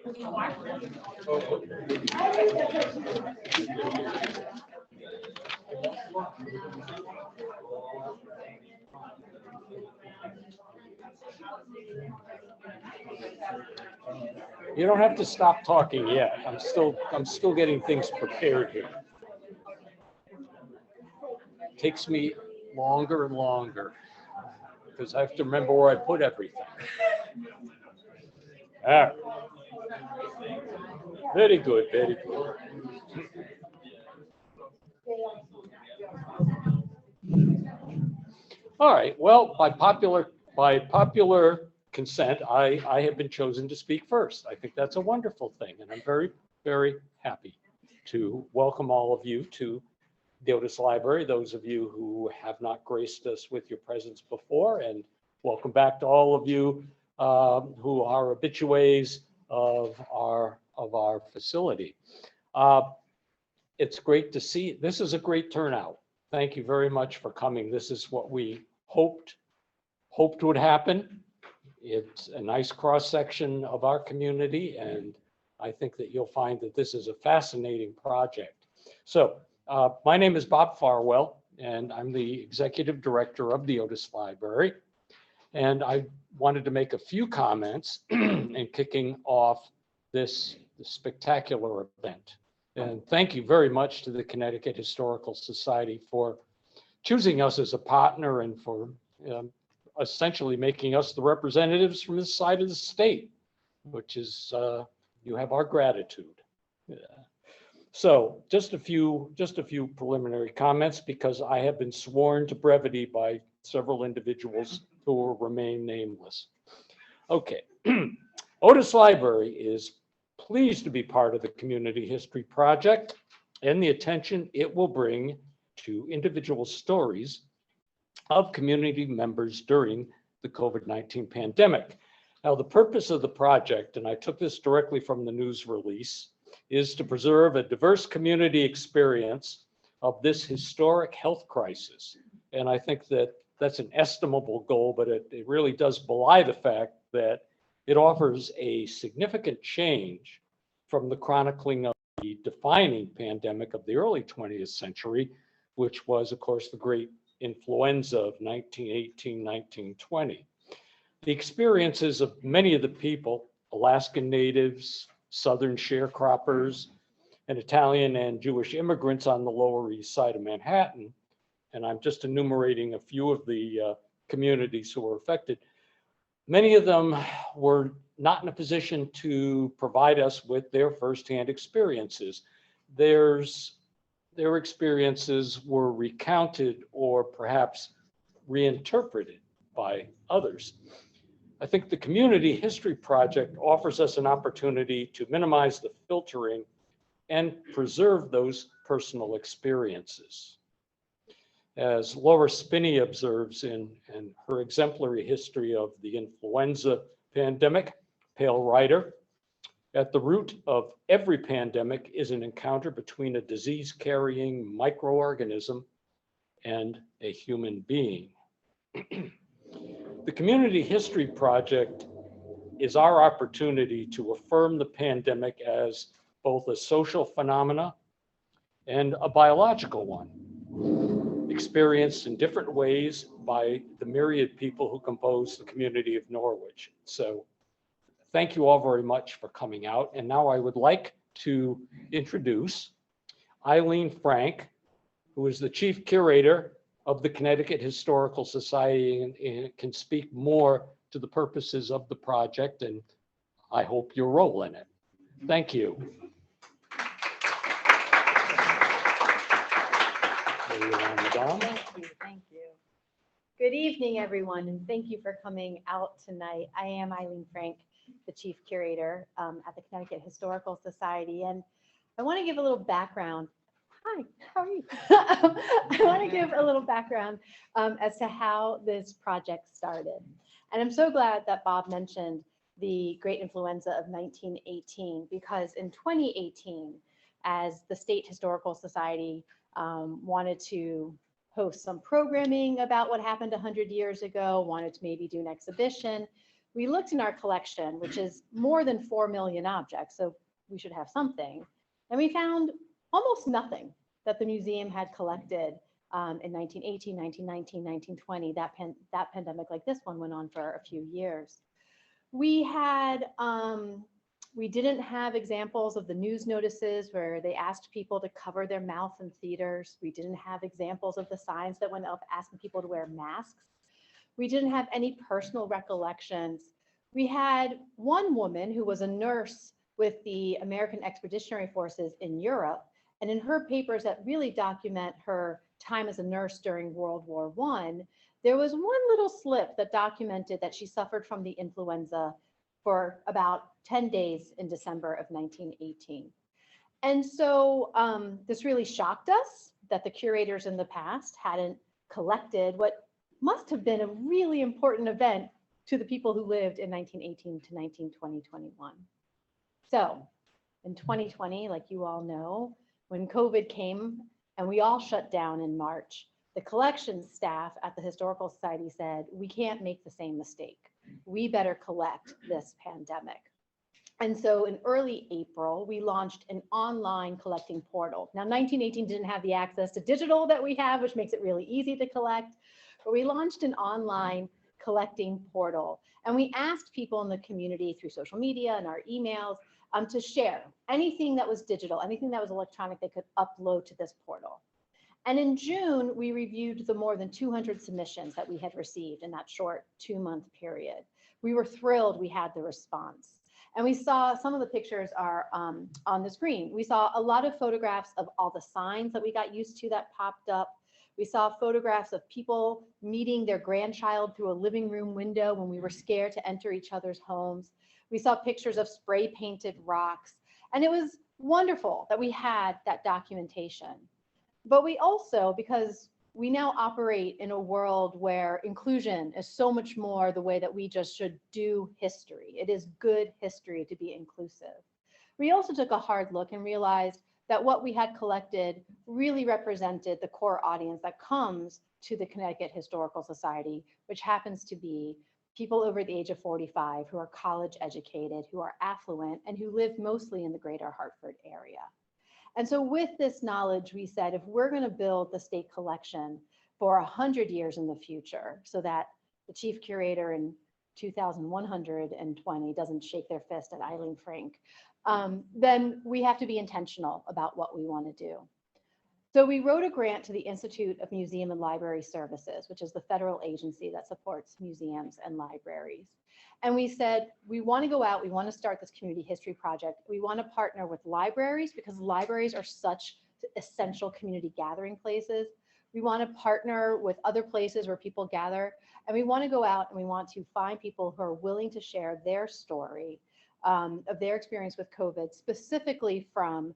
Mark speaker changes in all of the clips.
Speaker 1: You don't have to stop talking yet. I'm still getting things prepared here. It takes me longer and longer because I have to remember where I put everything. All right. Very good, very good. All right. Well, by popular consent, I have been chosen to speak first. I think that's a wonderful thing, and I'm very, very happy to welcome all of you to the Otis Library, those of you who have not graced us with your presence before, and welcome back to all of you who are habitués of our facility. It's great to see. This is a great turnout. Thank you very much for coming. This is what we hoped would happen. It's a nice cross-section of our community, and I think that you'll find that this is a fascinating project. So my name is Bob Farwell, and I'm the executive director of the Otis Library. And I wanted to make a few comments in kicking off this spectacular event. And thank you very much to the Connecticut Historical Society for choosing us as a partner and for essentially making us the representatives from this side of the state, which is, you have our gratitude. Yeah. So just a few preliminary comments, because I have been sworn to brevity by several individuals who will remain nameless. Okay, Otis Library is pleased to be part of the Community History Project and the attention it will bring to individual stories of community members during the COVID-19 pandemic. Now, the purpose of the project, and I took this directly from the news release, is to preserve a diverse community experience of this historic health crisis. And I think that that's an estimable goal, but it really does belie the fact that it offers a significant change from the chronicling of the defining pandemic of the early 20th century, which was, of course, the great influenza of 1918, 1920. The experiences of many of the people, Alaskan natives, Southern sharecroppers, and Italian and Jewish immigrants on the Lower East Side of Manhattan, and I'm just enumerating a few of the communities who were affected, many of them were not in a position to provide us with their firsthand experiences. Their experiences were recounted or perhaps reinterpreted by others. I think the Community History Project offers us an opportunity to minimize the filtering and preserve those personal experiences. As Laura Spinney observes in her exemplary history of the influenza pandemic, Pale Rider, at the root of every pandemic is an encounter between a disease-carrying microorganism and a human being. The Community History Project is our opportunity to affirm the pandemic as both a social phenomena and a biological one, experienced in different ways by the myriad people who compose the community of Norwich. So thank you all very much for coming out. And now I would like to introduce Eileen Frank, who is the Chief Curator of the Connecticut Historical Society and can speak more to the purposes of the project, and I hope your role in it. Thank you.
Speaker 2: Thank you. Good evening, everyone, and thank you for coming out tonight. I am Eileen Frank, the Chief Curator at the Connecticut Historical Society, and I want to give a little background. Hi, how are you? I want to give a little background as to how this project started. And I'm so glad that Bob mentioned the great influenza of 1918, because in 2018, as the State Historical Society wanted to host some programming about what happened 100 years ago, wanted to maybe do an exhibition, we looked in our collection, which is more than 4 million objects, so we should have something, and we found almost nothing that the museum had collected in 1918, 1919, 1920. That pandemic like this one went on for a few years. We didn't have examples of the news notices where they asked people to cover their mouth in theaters. We didn't have examples of the signs that went up asking people to wear masks. We didn't have any personal recollections. We had one woman who was a nurse with the American Expeditionary Forces in Europe, and in her papers that really document her time as a nurse during World War I, there was one little slip that documented that she suffered from the influenza for about 10 days in December of 1918. And so this really shocked us that the curators in the past hadn't collected what must have been a really important event to the people who lived in 1918 to 1920, 21. So in 2020, like you all know, when COVID came and we all shut down in March, the collections staff at the Historical Society said, we can't make the same mistake. We better collect this pandemic. And so in early April, we launched an online collecting portal. Now, 1918 didn't have the access to digital that we have, which makes it really easy to collect, but we launched an online collecting portal. And we asked people in the community through social media and our emails to share anything that was digital, anything that was electronic they could upload to this portal. And in June, we reviewed the more than 200 submissions that we had received in that short 2-month period. We were thrilled we had the response. And we saw some of the pictures are on the screen. We saw a lot of photographs of all the signs that we got used to that popped up. We saw photographs of people meeting their grandchild through a living room window when we were scared to enter each other's homes. We saw pictures of spray painted rocks. And it was wonderful that we had that documentation. But we also, because we now operate in a world where inclusion is so much more the way that we just should do history. It is good history to be inclusive. We also took a hard look and realized that what we had collected really represented the core audience that comes to the Connecticut Historical Society, which happens to be people over the age of 45 who are college educated, who are affluent, and who live mostly in the greater Hartford area. And so with this knowledge, we said, if we're going to build the state collection for 100 years in the future, so that the chief curator in 2120 doesn't shake their fist at Eileen Frank, then we have to be intentional about what we want to do. So we wrote a grant to the Institute of Museum and Library Services, which is the federal agency that supports museums and libraries. And we said, we want to go out, we want to start this community history project. We want to partner with libraries because libraries are such essential community gathering places. We want to partner with other places where people gather. And we want to go out and we want to find people who are willing to share their story of their experience with COVID, specifically from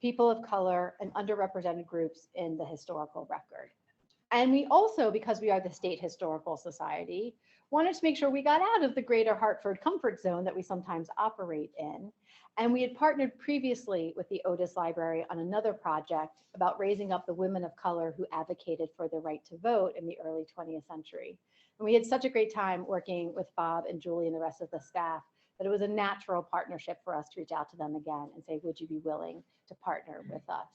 Speaker 2: people of color and underrepresented groups in the historical record. And we also, because we are the State Historical Society, wanted to make sure we got out of the greater Hartford comfort zone that we sometimes operate in. And we had partnered previously with the Otis Library on another project about raising up the women of color who advocated for the right to vote in the early 20th century. And we had such a great time working with Bob and Julie and the rest of the staff that it was a natural partnership for us to reach out to them again and say, would you be willing to partner with us?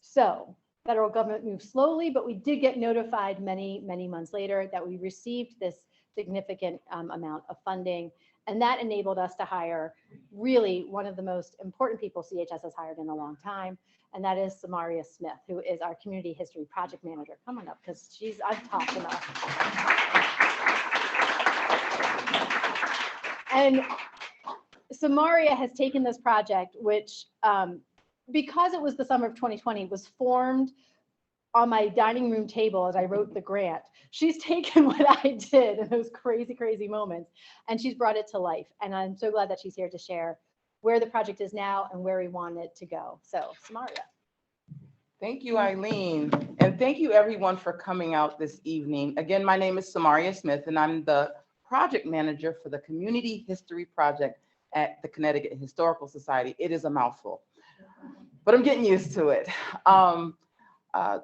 Speaker 2: So federal government moved slowly, but we did get notified many, many months later that we received this significant amount of funding. And that enabled us to hire really one of the most important people CHS has hired in a long time. And that is Samaria Smith, who is our community history project manager. Come on up, because I've talked enough. And Samaria has taken this project, which because it was the summer of 2020, was formed on my dining room table as I wrote the grant. She's taken what I did in those crazy, crazy moments, and she's brought it to life. And I'm so glad that she's here to share where the project is now and where we want it to go. So, Samaria.
Speaker 3: Thank you, Eileen. And thank you everyone for coming out this evening. Again, my name is Samaria Smith, and I'm the project manager for the Community History Project at the Connecticut Historical Society. It is a mouthful, but I'm getting used to it.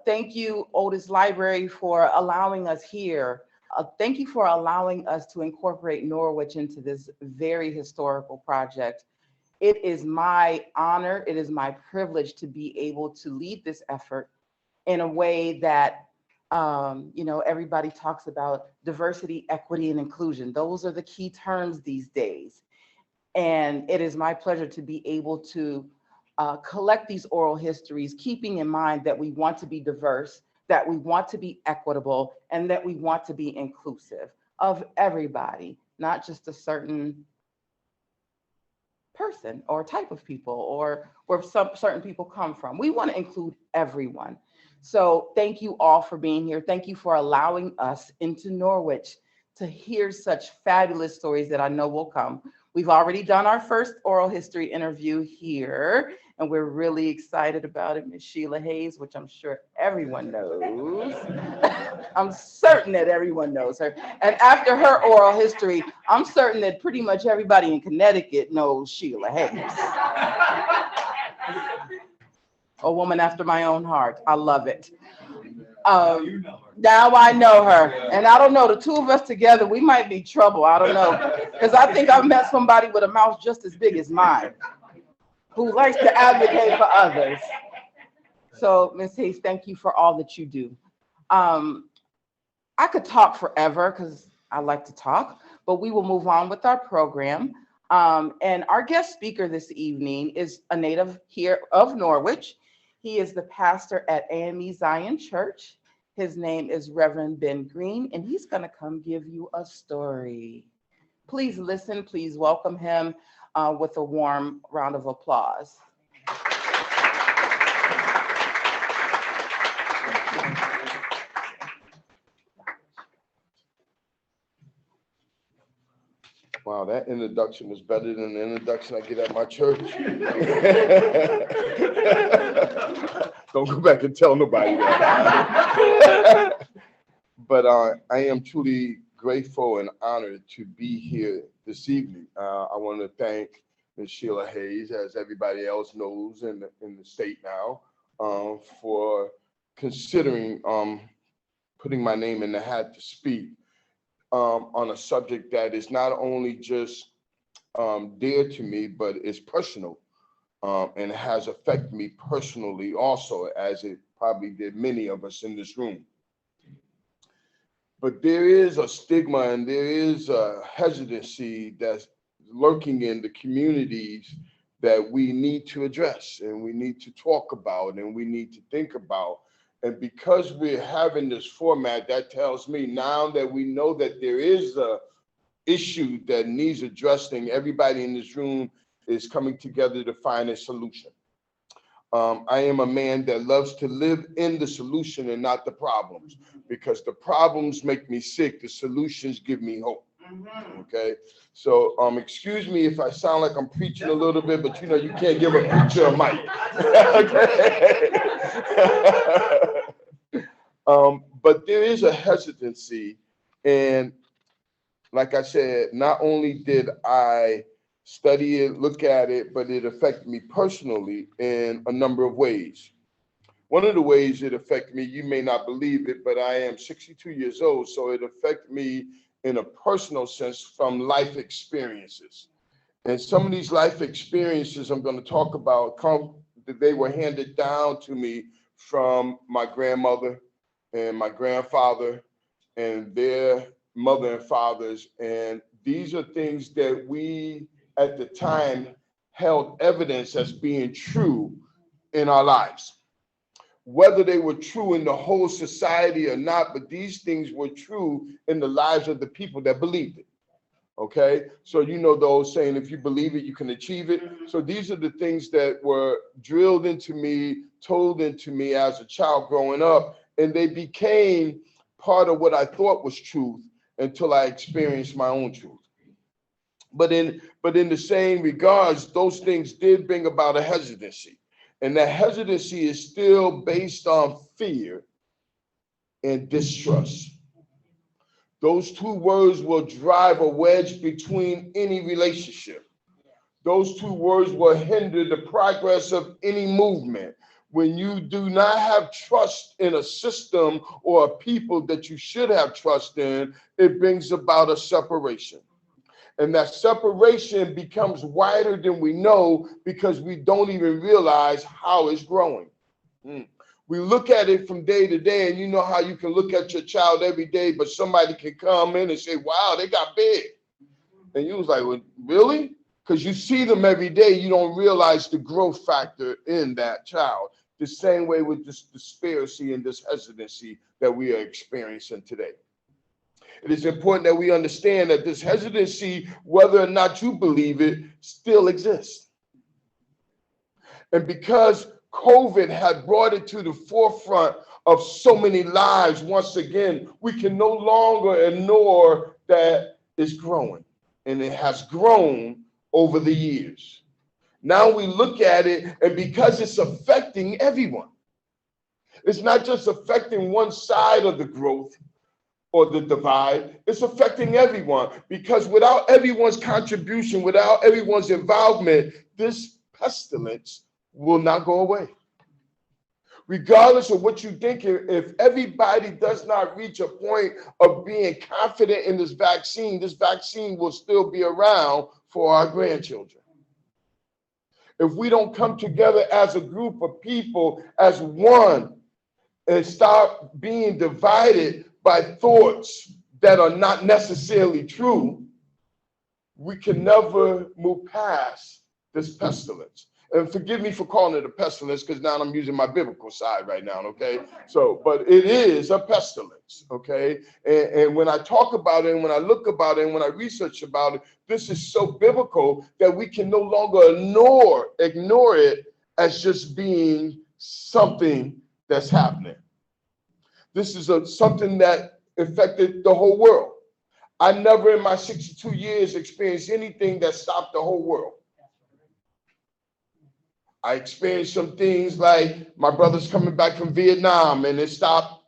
Speaker 3: Thank you, Otis Library, for allowing us here Thank you for allowing us to incorporate Norwich into this very historical project. It is my honor, it is my privilege to be able to lead this effort in a way that, everybody talks about diversity, equity, and inclusion. Those are the key terms these days. And it is my pleasure to be able to collect these oral histories, keeping in mind that we want to be diverse, that we want to be equitable, and that we want to be inclusive of everybody, not just a certain person or type of people or where some certain people come from. We want to include everyone. So thank you all for being here. Thank you for allowing us into Norwich to hear such fabulous stories that I know will come. We've already done our first oral history interview here, and we're really excited about it. Ms. Sheila Hayes, which I'm sure everyone knows. I'm certain that everyone knows her. And after her oral history, I'm certain that pretty much everybody in Connecticut knows Sheila Hayes. A woman after my own heart. I love it. Now I know her. And I don't know, the two of us together, we might be trouble. I don't know. Because I think I've met somebody with a mouth just as big as mine who likes to advocate for others. So, Ms. Hayes, thank you for all that you do. I could talk forever because I like to talk, but we will move on with our program. And our guest speaker this evening is a native here of Norwich. He is the pastor at AME Zion Church. His name is Reverend Ben Green, and he's going to come give you a story. Please listen, please welcome him with a warm round of applause.
Speaker 4: Wow, that introduction was better than the introduction I get at my church. Don't go back and tell nobody that. But I am truly grateful and honored to be here this evening. I want to thank Ms. Sheila Hayes, as everybody else knows in the state now, for considering putting my name in the hat to speak on a subject that is not only just dear to me, but is personal and has affected me personally also, as it probably did many of us in this room. But there is a stigma and there is a hesitancy that's lurking in the communities that we need to address and we need to talk about and we need to think about. And because we're having this format, that tells me now that we know that there is a issue that needs addressing, everybody in this room is coming together to find a solution. I am a man that loves to live in the solution and not the problems, because the problems make me sick, the solutions give me hope. Okay, so excuse me if I sound like I'm preaching a little bit, but you can't give a preacher a mic. But there is a hesitancy, and like I said, not only did I study it, look at it, but it affected me personally in a number of ways. One of the ways it affected me, you may not believe it, but I am 62 years old, so it affected me in a personal sense from life experiences. And some of these life experiences I'm going to talk about, they were handed down to me from my grandmother and my grandfather and their mother and fathers. And these are things that we at the time held evidence as being true in our lives. Whether they were true in the whole society or not, but these things were true in the lives of the people that believed it. Okay, so those saying, if you believe it, you can achieve it. So these are the things that were drilled into me, told into me as a child growing up, and they became part of what I thought was truth until I experienced my own truth. But in the same regards, those things did bring about a hesitancy. And that hesitancy is still based on fear and distrust. Those two words will drive a wedge between any relationship. Those two words will hinder the progress of any movement. when you do not have trust in a system or a people that you should have trust in, it brings about a separation. And that separation becomes wider than we know because we don't even realize how it's growing. We look at it from day to day, and you know how you can look at your child every day, but somebody can come in and say, wow, they got big. And you was like, well, really? Because you see them every day, you don't realize the growth factor in that child. The same way with this disparity and this hesitancy that we are experiencing today. It is important that we understand that this hesitancy, whether or not you believe it, still exists. And because COVID had brought it to the forefront of so many lives, once again, we can no longer ignore that it's growing. And it has grown over the years. Now we look at it, and because it's affecting everyone, it's not just affecting one side of the growth or the divide, it's affecting everyone. Because without everyone's contribution, without everyone's involvement, this pestilence will not go away. Regardless of what you think, if everybody does not reach a point of being confident in this vaccine will still be around for our grandchildren. If we don't come together as a group of people, as one, and stop being divided by thoughts that are not necessarily true, we can never move past this pestilence. And forgive me for calling it a pestilence, because now I'm using my biblical side right now, okay? So, but it is a pestilence, okay? And when I talk about it, and when I look about it, and when I research about it, this is so biblical that we can no longer ignore it as just being something that's happening. This is something that affected the whole world. I never in my 62 years experienced anything that stopped the whole world. I experienced some things like my brother's coming back from Vietnam and it stopped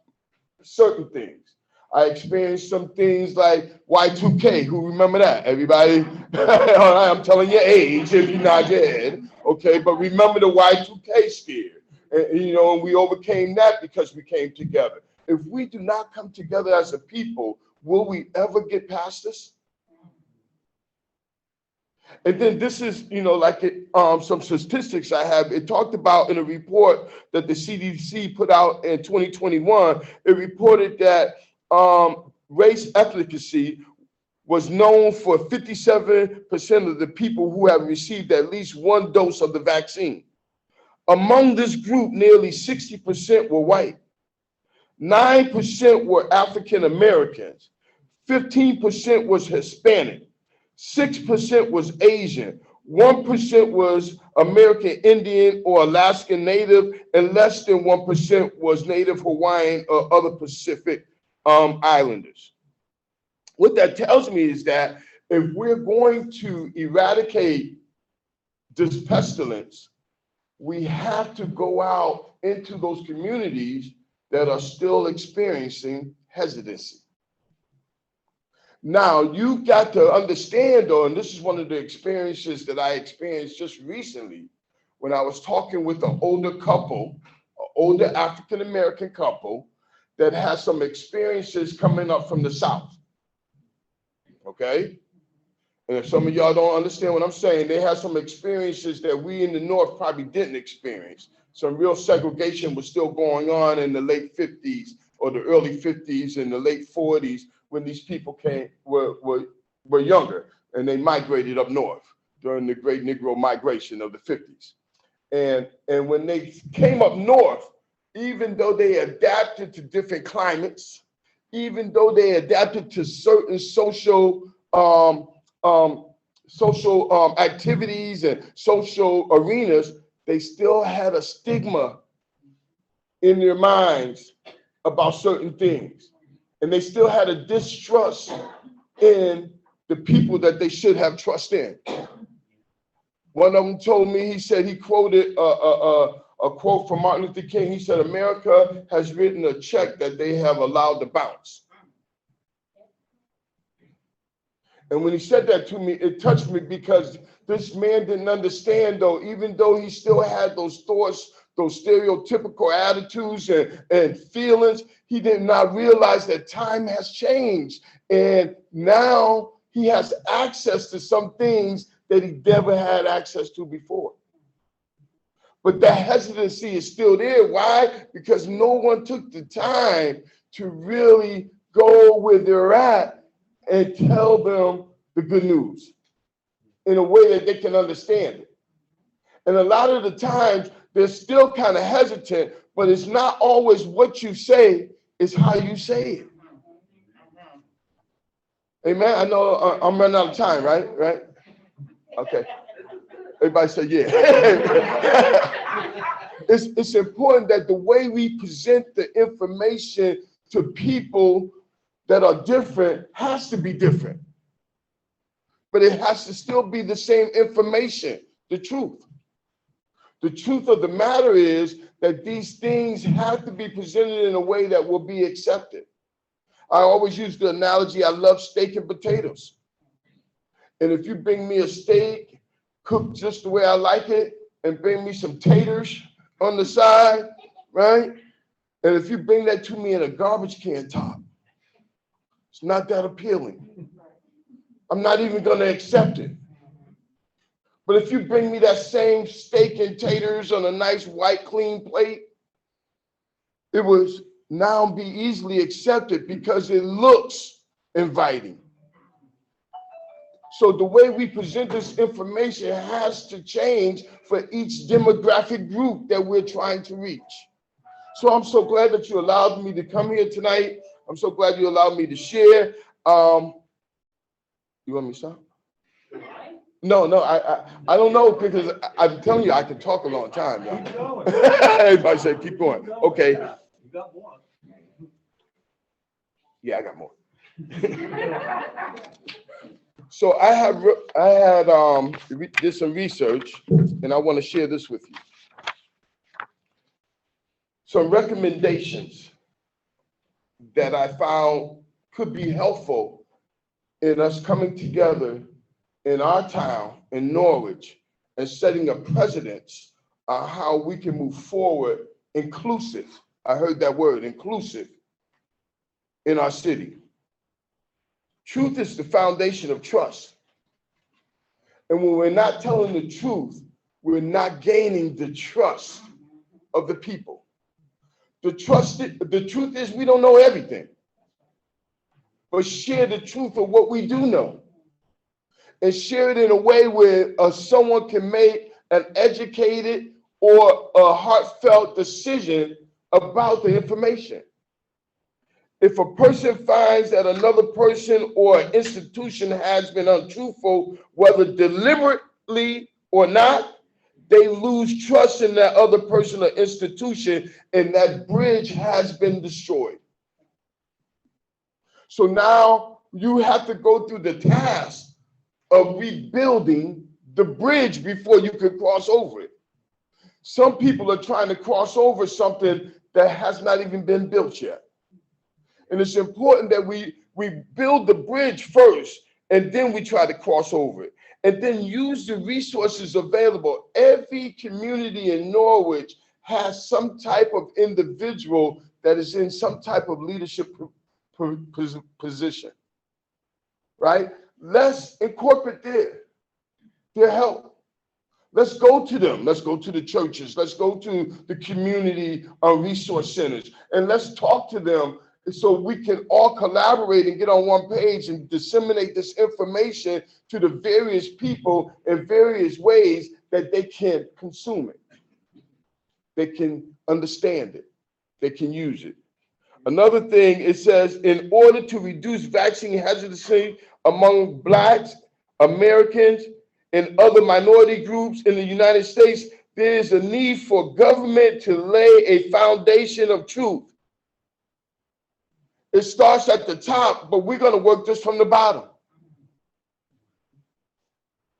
Speaker 4: certain things. I experienced some things like Y2K. Who remember that? Everybody? All right, I'm telling your age if you nod your head. Okay, but remember the Y2K scare. And we overcame that because we came together. If we do not come together as a people, will we ever get past this? And then this is, some statistics I have. It talked about in a report that the CDC put out in 2021. It reported that race efficacy was known for 57% of the people who have received at least one dose of the vaccine. Among this group, nearly 60% were white, 9% were African Americans, 15% was Hispanic, 6% was Asian, 1% was American Indian or Alaskan Native, and less than 1% was Native Hawaiian or other Pacific Islanders. What that tells me is that if we're going to eradicate this pestilence, we have to go out into those communities that are still experiencing hesitancy. Now, you got to understand, though, and this is one of the experiences that I experienced just recently when I was talking with an older couple, an older African-American couple that has some experiences coming up from the South, okay? And if some of y'all don't understand what I'm saying, they have some experiences that we in the North probably didn't experience. Some real segregation was still going on in the late 50s or the early 50s and the late 40s when these people were younger and they migrated up north during the Great Negro Migration of the 50s. And when they came up north, even though they adapted to different climates, even though they adapted to certain social activities and social arenas, they still had a stigma in their minds about certain things. And they still had a distrust in the people that they should have trust in. One of them told me, he said, he quoted a quote from Martin Luther King. He said, America has written a check that they have allowed to bounce. And when he said that to me, it touched me because this man didn't understand, though, even though he still had those thoughts those stereotypical attitudes and feelings. He did not realize that time has changed. And now he has access to some things that he never had access to before. But that hesitancy is still there. Why? Because no one took the time to really go where they're at and tell them the good news in a way that they can understand it. And a lot of the times, they're still kind of hesitant, but it's not always what you say, it's how you say it. Amen. I know I'm running out of time, right? Right? Okay. Everybody say yeah. It's important that the way we present the information to people that are different has to be different. But it has to still be the same information, the truth. The truth of the matter is that these things have to be presented in a way that will be accepted. I always use the analogy, I love steak and potatoes. And if you bring me a steak cooked just the way I like it and bring me some taters on the side, right? And if you bring that to me in a garbage can top, it's not that appealing. I'm not even going to accept it. But if you bring me that same steak and taters on a nice white clean plate, it will now be easily accepted because it looks inviting. So the way we present this information has to change for each demographic group that we're trying to reach. So I'm so glad that you allowed me to come here tonight. I'm so glad you allowed me to share. You want me to stop? No, I don't know, because I'm telling you, I can talk a long time. Everybody said, keep going. Okay.
Speaker 5: You got more.
Speaker 4: Yeah, I got more. So I did some research, and I want to share this with you. Some recommendations that I found could be helpful in us coming together in our town, in Norwich, and setting a precedence on how we can move forward inclusive. I heard that word, inclusive, in our city. Truth is the foundation of trust. And when we're not telling the truth, we're not gaining the trust of the people. The truth is we don't know everything. But share the truth of what we do know. And share it in a way where someone can make an educated or a heartfelt decision about the information. If a person finds that another person or institution has been untruthful, whether deliberately or not, they lose trust in that other person or institution, and that bridge has been destroyed. So now you have to go through the task of rebuilding the bridge before you can cross over it. Some people are trying to cross over something that has not even been built yet. And it's important that we build the bridge first, and then we try to cross over it. And then use the resources available. Every community in Norwich has some type of individual that is in some type of leadership position, right? Let's incorporate their help. Let's go to them. Let's go to the churches. Let's go to the community resource centers, and let's talk to them so we can all collaborate and get on one page and disseminate this information to the various people in various ways that they can consume it. They can understand it. They can use it. Another thing, it says, in order to reduce vaccine hesitancy among Blacks, Americans, and other minority groups in the United States, there is a need for government to lay a foundation of truth. It starts at the top, but we're going to work just from the bottom.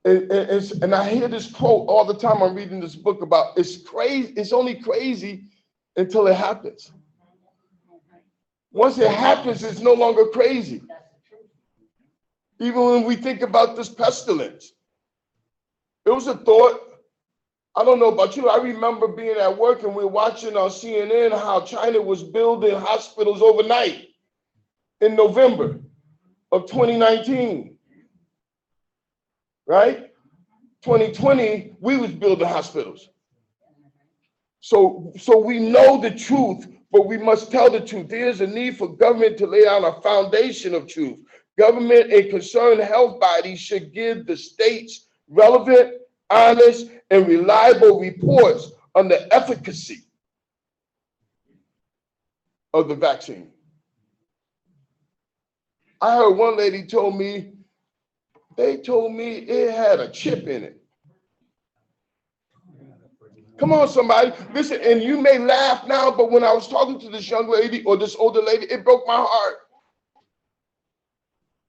Speaker 4: And I hear this quote all the time. I'm reading this book about it's crazy. It's only crazy until it happens. Once it happens, it's no longer crazy. Even when we think about this pestilence, it was a thought. I don't know about you. I remember being at work and we were watching on CNN how China was building hospitals overnight in November of 2019, right? 2020, we was building hospitals. So we know the truth, but we must tell the truth. There's a need for government to lay down a foundation of truth. Government and concerned health bodies should give the states relevant, honest, and reliable reports on the efficacy of the vaccine. I heard one lady told me, they told me it had a chip in it. Come on, somebody. Listen, and you may laugh now, but when I was talking to this young lady or this older lady, it broke my heart.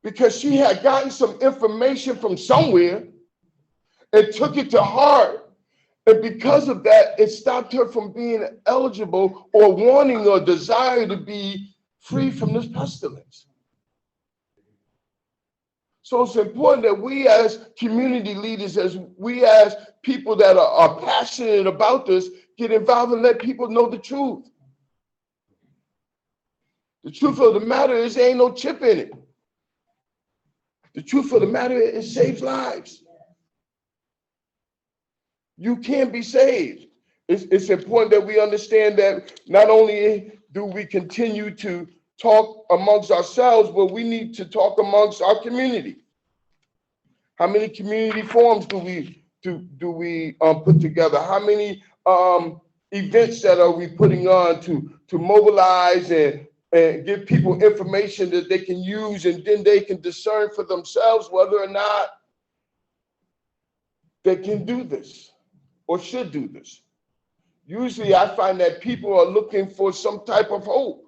Speaker 4: Because she had gotten some information from somewhere and took it to heart. And because of that, it stopped her from being eligible or wanting or desire to be free from this pestilence. So it's important that we as community leaders, as we as people that are passionate about this, get involved and let people know the truth. The truth of the matter is there ain't no chip in it. The truth of the matter is it saves lives. You can be saved. It's important that we understand that not only do we continue to talk amongst ourselves, but we need to talk amongst our community. How many community forums do we put together? How many events that are we putting on to mobilize and give people information that they can use, and then they can discern for themselves whether or not they can do this or should do this. Usually I find that people are looking for some type of hope.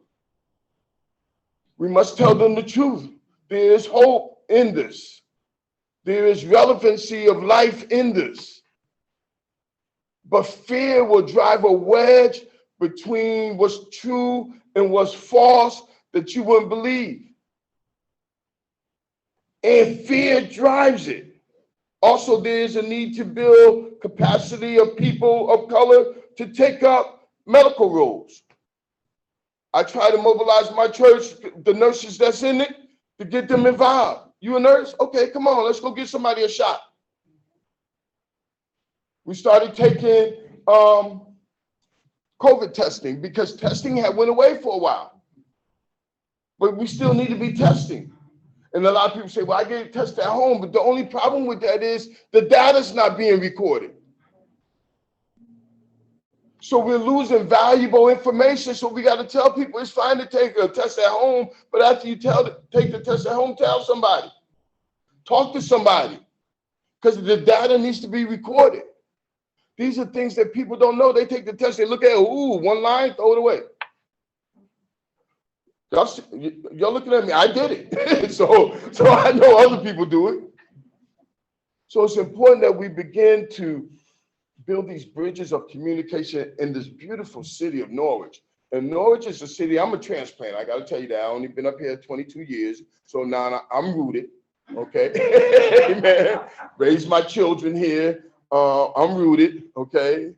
Speaker 4: We must tell them the truth. There is hope in this. There is relevancy of life in this. But fear will drive a wedge between what's true and what's false that you wouldn't believe. And fear drives it. Also, there is a need to build capacity of people of color to take up medical roles. I try to mobilize my church, the nurses that's in it, to get them involved. You a nurse? Okay, come on, let's go get somebody a shot. We started taking COVID testing because testing had went away for a while. But we still need to be testing. And a lot of people say, well, I get tested at home, but the only problem with that is the data's not being recorded. So we're losing valuable information. So we got to tell people it's fine to take a test at home, but after you take the test at home, tell somebody. Talk to somebody, because the data needs to be recorded. These are things that people don't know. They take the test, they look at it, ooh, one line, throw it away. Y'all looking at me, I did it. so I know other people do it. So it's important that we begin to build these bridges of communication in this beautiful city of Norwich. And Norwich is a city, I'm a transplant. I got to tell you that. I've only been up here 22 years. So now I'm rooted. Okay. Amen. Raised my children here. I'm rooted. Okay.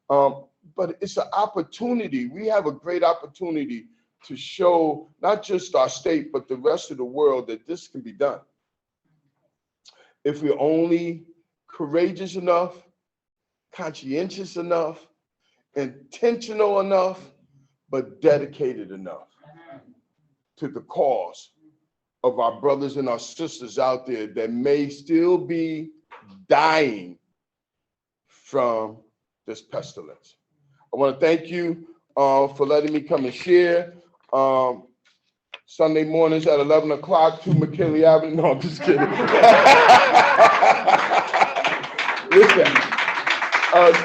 Speaker 4: But it's an opportunity. We have a great opportunity to show not just our state, but the rest of the world that this can be done. If we're only courageous enough, conscientious enough, intentional enough, but dedicated enough to the cause of our brothers and our sisters out there that may still be dying from this pestilence. I want to thank you for letting me come and share. Sunday mornings at 11 o'clock to McKinley Avenue. No, I'm just kidding. Listen,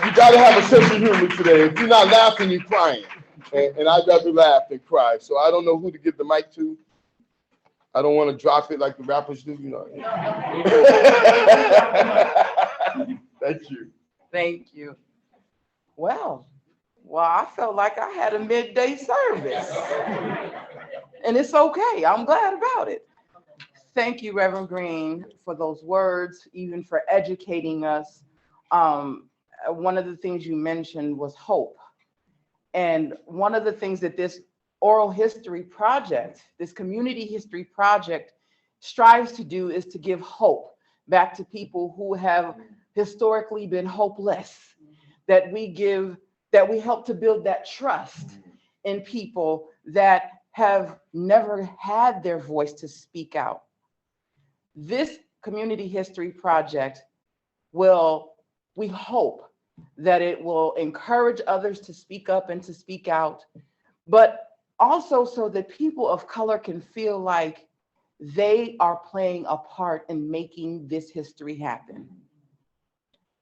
Speaker 4: you got to have a sense of humor today. If you're not laughing, you're crying. And I'd rather laugh than cry. So I don't know who to give the mic to. I don't want to drop it like the rappers do, you know. Thank you.
Speaker 3: Thank you. Well, I felt like I had a midday service. And it's okay. I'm glad about it. Thank you, Reverend Green, for those words, even for educating us. one of the things you mentioned was hope. And one of the things that this oral history project, this community history project strives to do is to give hope back to people who have historically been hopeless, that we help to build that trust in people that have never had their voice to speak out. This community history project we hope that it will encourage others to speak up and to speak out, but also so that people of color can feel like they are playing a part in making this history happen.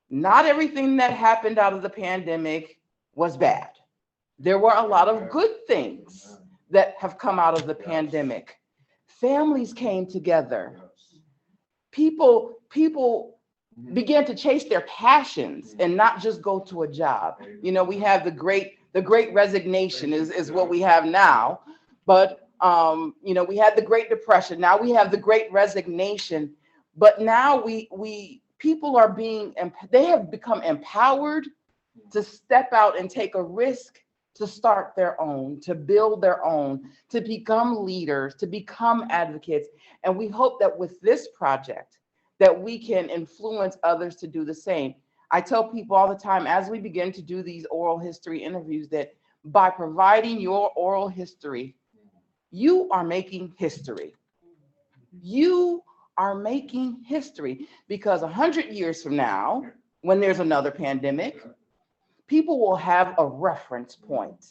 Speaker 3: Not everything that happened out of the pandemic was bad. There were a lot of good things that have come out of the pandemic. Families came together. People began to chase their passions and not just go to a job. You know, we have the great resignation is what we have now, but you know, we had the Great Depression. Now we have the Great Resignation, but now people are they have become empowered to step out and take a risk to start their own, to build their own, to become leaders, to become advocates. And we hope that with this project, that we can influence others to do the same. I tell people all the time, as we begin to do these oral history interviews, that by providing your oral history, you are making history. You are making history, because 100 years from now, when there's another pandemic, people will have a reference point,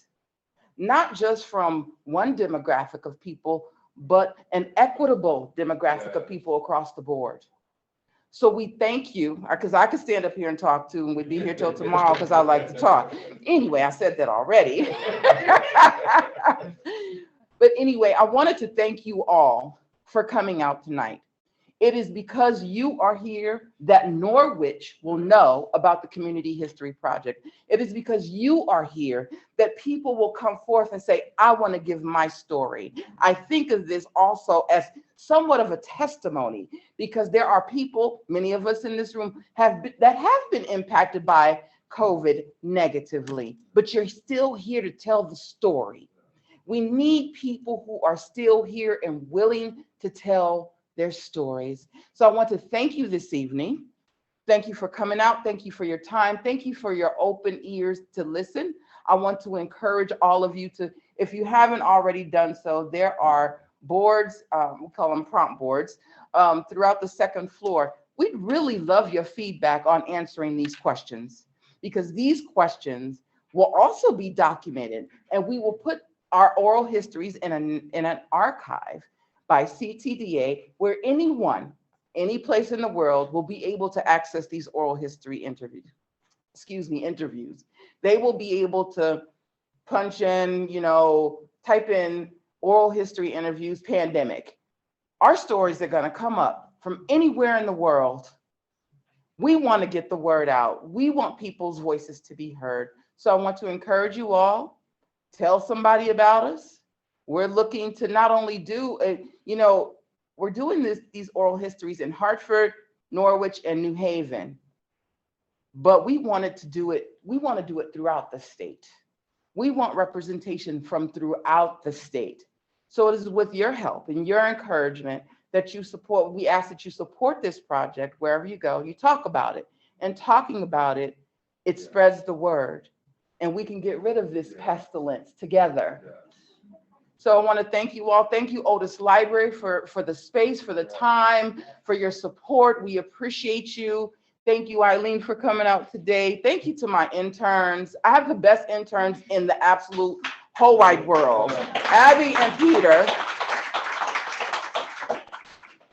Speaker 3: not just from one demographic of people, but an equitable demographic of people across the board. So we thank you, because I could stand up here and talk too, and we'd be here till tomorrow because I like to talk. Anyway, I said that already. But anyway, I wanted to thank you all for coming out tonight. It is because you are here that Norwich will know about the Community History Project. It is because you are here that people will come forth and say, I want to give my story. I think of this also as somewhat of a testimony, because there are people, many of us in this room that have been impacted by COVID negatively, but you're still here to tell the story. We need people who are still here and willing to tell their stories. So I want to thank you this evening. Thank you for coming out. Thank you for your time. Thank you for your open ears to listen. I want to encourage all of you to, if you haven't already done so, there are boards, we call them prompt boards, throughout the second floor. We'd really love your feedback on answering these questions, because these questions will also be documented, and we will put our oral histories in an archive by CTDA, where anyone, any place in the world will be able to access these oral history interviews. They will be able to punch in, type in oral history interviews pandemic. Our stories are going to come up from anywhere in the world. We want to get the word out. We want people's voices to be heard. So I want to encourage you all, tell somebody about us. We're looking to not only do, we're doing these oral histories in Hartford, Norwich, and New Haven, but we want to do it throughout the state. We want representation from throughout the state. So it is with your help and your encouragement that we ask that you support this project wherever you go. You talk about it, and talking about it, it spreads the word, and we can get rid of this pestilence together. So I want to thank you all. Thank you, Otis Library, for the space, for the time, for your support. We appreciate you. Thank you, Eileen, for coming out today. Thank you to my interns. I have the best interns in the absolute whole wide world. Abby and Peter.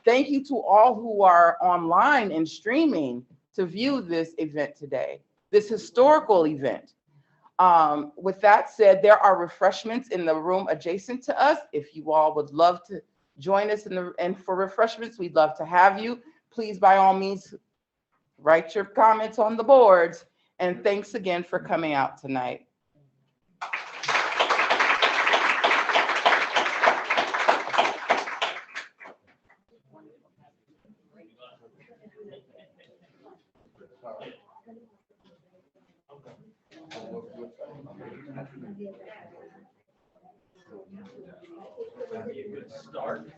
Speaker 3: Thank you to all who are online and streaming to view this event today, this historical event. With that said, there are refreshments in the room adjacent to us. If you all would love to join us and for refreshments, we'd love to have you. Please, by all means, write your comments on the boards. And thanks again for coming out tonight.
Speaker 1: That'd be a good start.